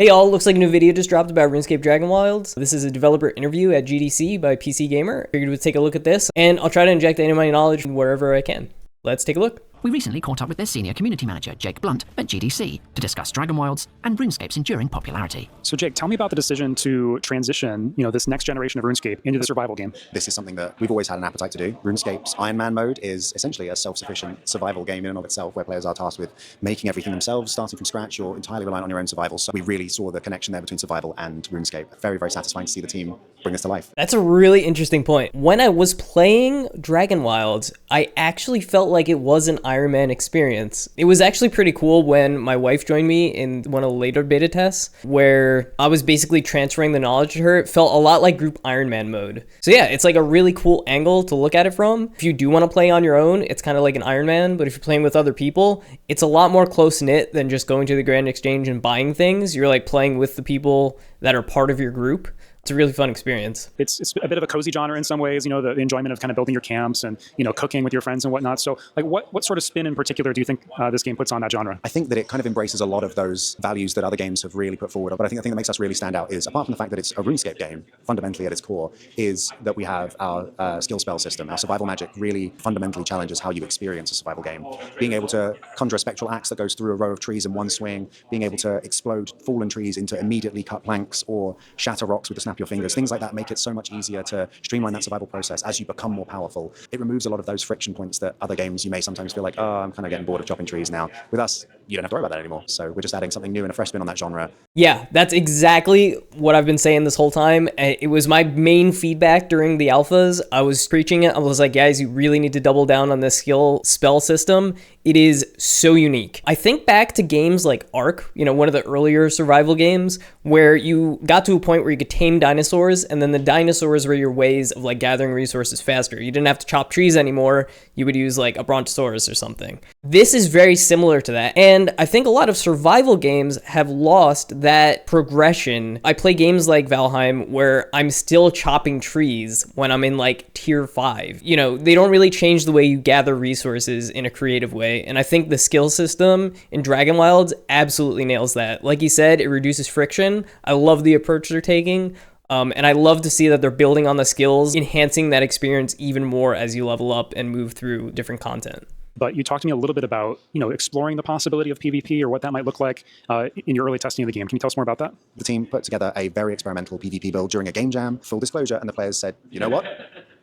Hey y'all, looks like a new video just dropped about RuneScape Dragonwilds. This is a developer interview at GDC by PC Gamer. Figured we'd take a look at this, and I'll try to inject any of my knowledge wherever I can. Let's take a look. We recently caught up with their senior community manager, Jake Blunt, at GDC to discuss Dragonwilds and RuneScape's enduring popularity. So Jake, tell me about the decision to transition, this next generation of RuneScape into the survival game. This is something that we've always had an appetite to do. RuneScape's Ironman mode is essentially a self-sufficient survival game in and of itself, where players are tasked with making everything themselves, starting from scratch. You're entirely reliant on your own survival. So we really saw the connection there between survival and RuneScape. Very, very satisfying to see the team bring this to life. That's a really interesting point. When I was playing Dragonwilds, I actually felt like it was an Ironman experience. It was actually pretty cool when my wife joined me in one of the later beta tests, where I was basically transferring the knowledge to her. It felt a lot like group Ironman mode. So yeah, it's like a really cool angle to look at it from. If you do want to play on your own, it's kind of like an Ironman, but if you're playing with other people, it's a lot more close-knit than just going to the Grand Exchange and buying things. You're like playing with the people that are part of your group. It's a really fun experience. It's a bit of a cozy genre in some ways, the enjoyment of kind of building your camps and, cooking with your friends and whatnot. So like what sort of spin in particular do you think this game puts on that genre? I think that it kind of embraces a lot of those values that other games have really put forward. But I think the thing that makes us really stand out is, apart from the fact that it's a RuneScape game, fundamentally at its core, is that we have our skill spell system. Our survival magic really fundamentally challenges how you experience a survival game. Being able to conjure a spectral axe that goes through a row of trees in one swing, being able to explode fallen trees into immediately cut planks or shatter rocks with the snap of your fingers, things like that make it so much easier to streamline that survival process as you become more powerful. It removes a lot of those friction points that other games you may sometimes feel like, oh, I'm kind of getting bored of chopping trees now. With us, you don't have to worry about that anymore. So we're just adding something new and a fresh spin on that genre. Yeah, that's exactly what I've been saying this whole time. It was my main feedback during the alphas. I was preaching it. I was like, guys, you really need to double down on this skill spell system. It is so unique. I think back to games like Ark, one of the earlier survival games, where you got to a point where you could tame dinosaurs, and then the dinosaurs were your ways of like gathering resources faster. You didn't have to chop trees anymore. You would use like a brontosaurus or something. This is very similar to that. And I think a lot of survival games have lost that progression. I play games like Valheim where I'm still chopping trees when I'm in like tier 5. They don't really change the way you gather resources in a creative way. And I think the skill system in Dragonwilds absolutely nails that. Like you said, it reduces friction. I love the approach they're taking. And I love to see that they're building on the skills, enhancing that experience even more as you level up and move through different content. But you talked to me a little bit about, exploring the possibility of PvP or what that might look like in your early testing of the game. Can you tell us more about that? The team put together a very experimental PvP build during a game jam, full disclosure, and the players said, you know what?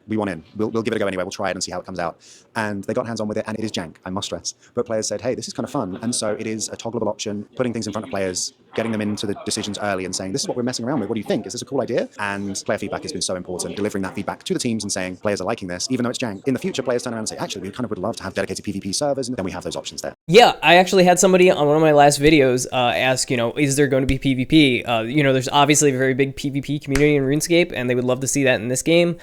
We want in. We'll give it a go anyway. We'll try it and see how it comes out. And they got hands-on with it, and it is jank, I must stress. But players said, hey, this is kind of fun. And so it is a toggleable option, putting things in front of players, getting them into the decisions early and saying, this is what we're messing around with. What do you think? Is this a cool idea? And player feedback has been so important, delivering that feedback to the teams and saying, players are liking this, even though it's jank. In the future, players turn around and say, actually, we kind of would love to have dedicated PvP servers, and then we have those options there. Yeah, I actually had somebody on one of my last videos ask, is there going to be PvP? There's obviously a very big PvP community in RuneScape, and they would love to see that in this game.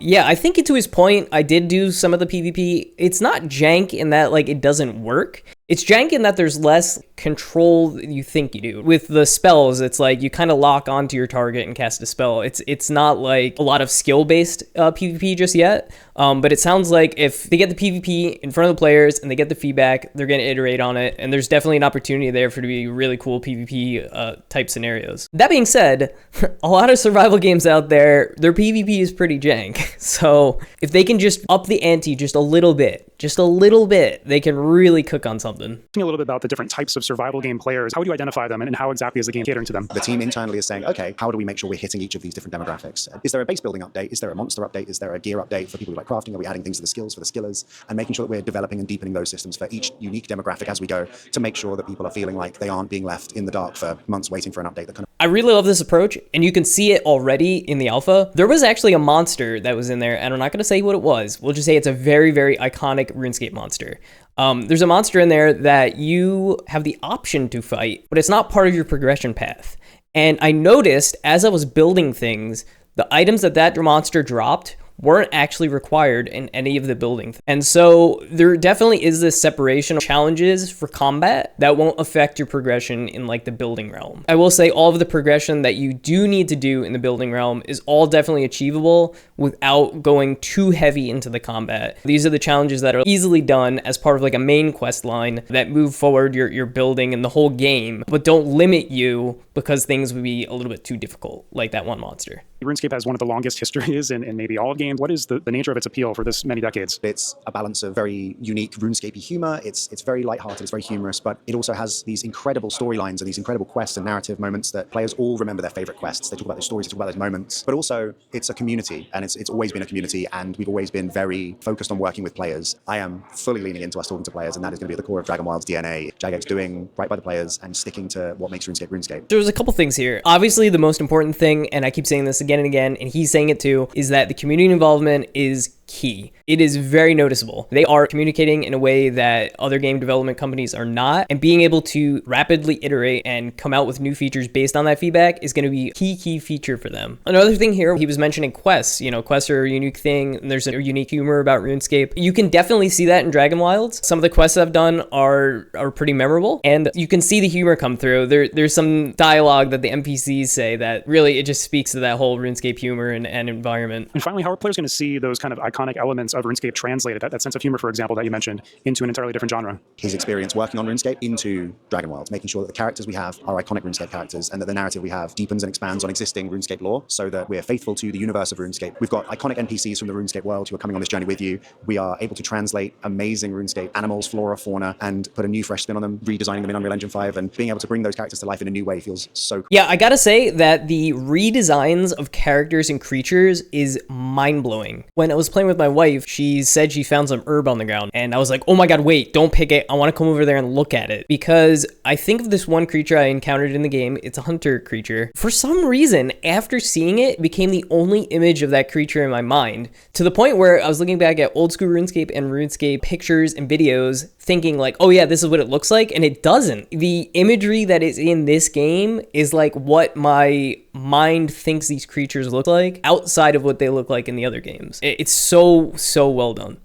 Yeah, I think to his point, I did do some of the PvP. It's not jank in that, like, it doesn't work. It's jank in that there's less control than you think you do. With the spells, it's like you kind of lock onto your target and cast a spell. It's not like a lot of skill-based PvP just yet, but it sounds like if they get the PvP in front of the players and they get the feedback, they're going to iterate on it, and there's definitely an opportunity there for it to be really cool PvP type scenarios. That being said, a lot of survival games out there, their PvP is pretty jank. So if they can just up the ante just a little bit, they can really cook on something. Tell me a little bit about the different types of survival game players. How would you identify them, and how exactly is the game catering to them? The team internally is saying, okay, how do we make sure we're hitting each of these different demographics? Is there a base building update? Is there a monster update? Is there a gear update for people who like crafting? Are we adding things to the skills for the skillers? And making sure that we're developing and deepening those systems for each unique demographic as we go, to make sure that people are feeling like they aren't being left in the dark for months waiting for an update. I really love this approach, and you can see it already in the alpha. There was actually a monster that was in there, and I'm not going to say what it was. We'll just say it's a very, very iconic RuneScape monster. There's a monster in there that you have the option to fight, but it's not part of your progression path. And I noticed as I was building things, the items that monster dropped weren't actually required in any of the building. And so there definitely is this separation of challenges for combat that won't affect your progression in like the building realm. I will say all of the progression that you do need to do in the building realm is all definitely achievable without going too heavy into the combat. These are the challenges that are easily done as part of like a main quest line that move forward your building and the whole game, but don't limit you because things would be a little bit too difficult, like that one monster. RuneScape has one of the longest histories in maybe all of games. What is the nature of its appeal for this many decades? It's a balance of very unique RuneScape-y humor. It's very lighthearted, it's very humorous, but it also has these incredible storylines and these incredible quests and narrative moments that players all remember their favorite quests. They talk about those stories, they talk about those moments. But also, it's a community, and it's always been a community, and we've always been very focused on working with players. I am fully leaning into us talking to players, and that is going to be at the core of Dragonwilds' DNA. Jagex doing right by the players and sticking to what makes RuneScape RuneScape. There's a couple things here. Obviously, the most important thing, and I keep saying this again and again, and he's saying it too, is that the community involvement is key. It is very noticeable. They are communicating in a way that other game development companies are not, and being able to rapidly iterate and come out with new features based on that feedback is going to be a key feature for them. Another thing here, he was mentioning quests. You know, quests are a unique thing, and there's a unique humor about RuneScape. You can definitely see that in Dragonwilds. Some of the quests I've done are pretty memorable, and you can see the humor come through. There's some dialogue that the NPCs say that really, it just speaks to that whole RuneScape humor and environment. And finally, how are players going to see those kind of iconic elements of RuneScape translated, that sense of humor, for example, that you mentioned, into an entirely different genre? His experience working on RuneScape into Dragonwilds, making sure that the characters we have are iconic RuneScape characters, and that the narrative we have deepens and expands on existing RuneScape lore, so that we're faithful to the universe of RuneScape. We've got iconic NPCs from the RuneScape world who are coming on this journey with you. We are able to translate amazing RuneScape animals, flora, fauna, and put a new fresh spin on them, redesigning them in Unreal Engine 5, and being able to bring those characters to life in a new way feels so cool. Yeah, I gotta say that the redesigns of characters and creatures is mind-blowing. When I was playing with my wife, she said she found some herb on the ground, and I was like, oh my god, wait, don't pick it. I want to come over there and look at it, because I think of this one creature I encountered in the game. It's a hunter creature. For some reason, after seeing it, it became the only image of that creature in my mind, to the point where I was looking back at old school RuneScape and RuneScape pictures and videos, thinking like, oh yeah, this is what it looks like, and it doesn't. The imagery that is in this game is like what my mind thinks these creatures look like outside of what they look like in the other games. It's so well done.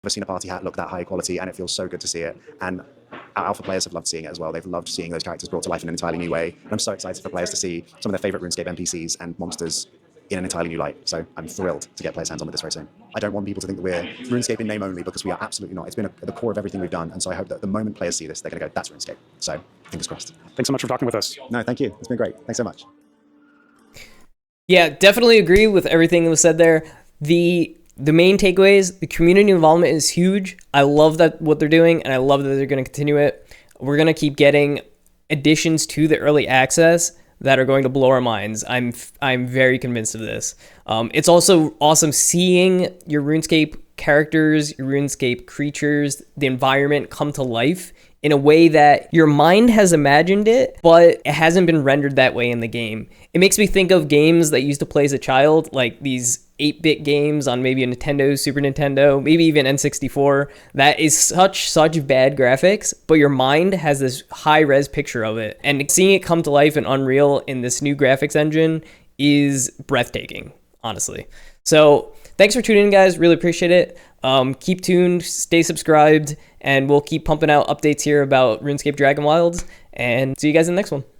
I've seen a party hat look that high quality, and it feels so good to see it. And our alpha players have loved seeing it as well. They've loved seeing those characters brought to life in an entirely new way. And I'm so excited for players to see some of their favorite RuneScape NPCs and monsters in an entirely new light. So I'm thrilled to get players' hands on with this very soon. I don't want people to think that we're RuneScape in name only, because we are absolutely not. It's been at the core of everything we've done. And so I hope that the moment players see this, they're going to go, that's RuneScape. So fingers crossed. Thanks so much for talking with us. No, thank you. It's been great. Thanks so much. Yeah, definitely agree with everything that was said there. The main takeaways, the community involvement is huge. I love that what they're doing, and I love that they're going to continue it. We're going to keep getting additions to the early access that are going to blow our minds. I'm very convinced of this. It's also awesome seeing your RuneScape characters, your RuneScape creatures, the environment come to life in a way that your mind has imagined it, but it hasn't been rendered that way in the game. It makes me think of games that I used to play as a child, like these 8-bit games on maybe a Nintendo, Super Nintendo, maybe even N64, that is such bad graphics, but your mind has this high-res picture of it. And seeing it come to life in Unreal in this new graphics engine is breathtaking, honestly. So thanks for tuning in, guys. Really appreciate it. Keep tuned, stay subscribed, and we'll keep pumping out updates here about RuneScape Dragonwilds, and see you guys in the next one.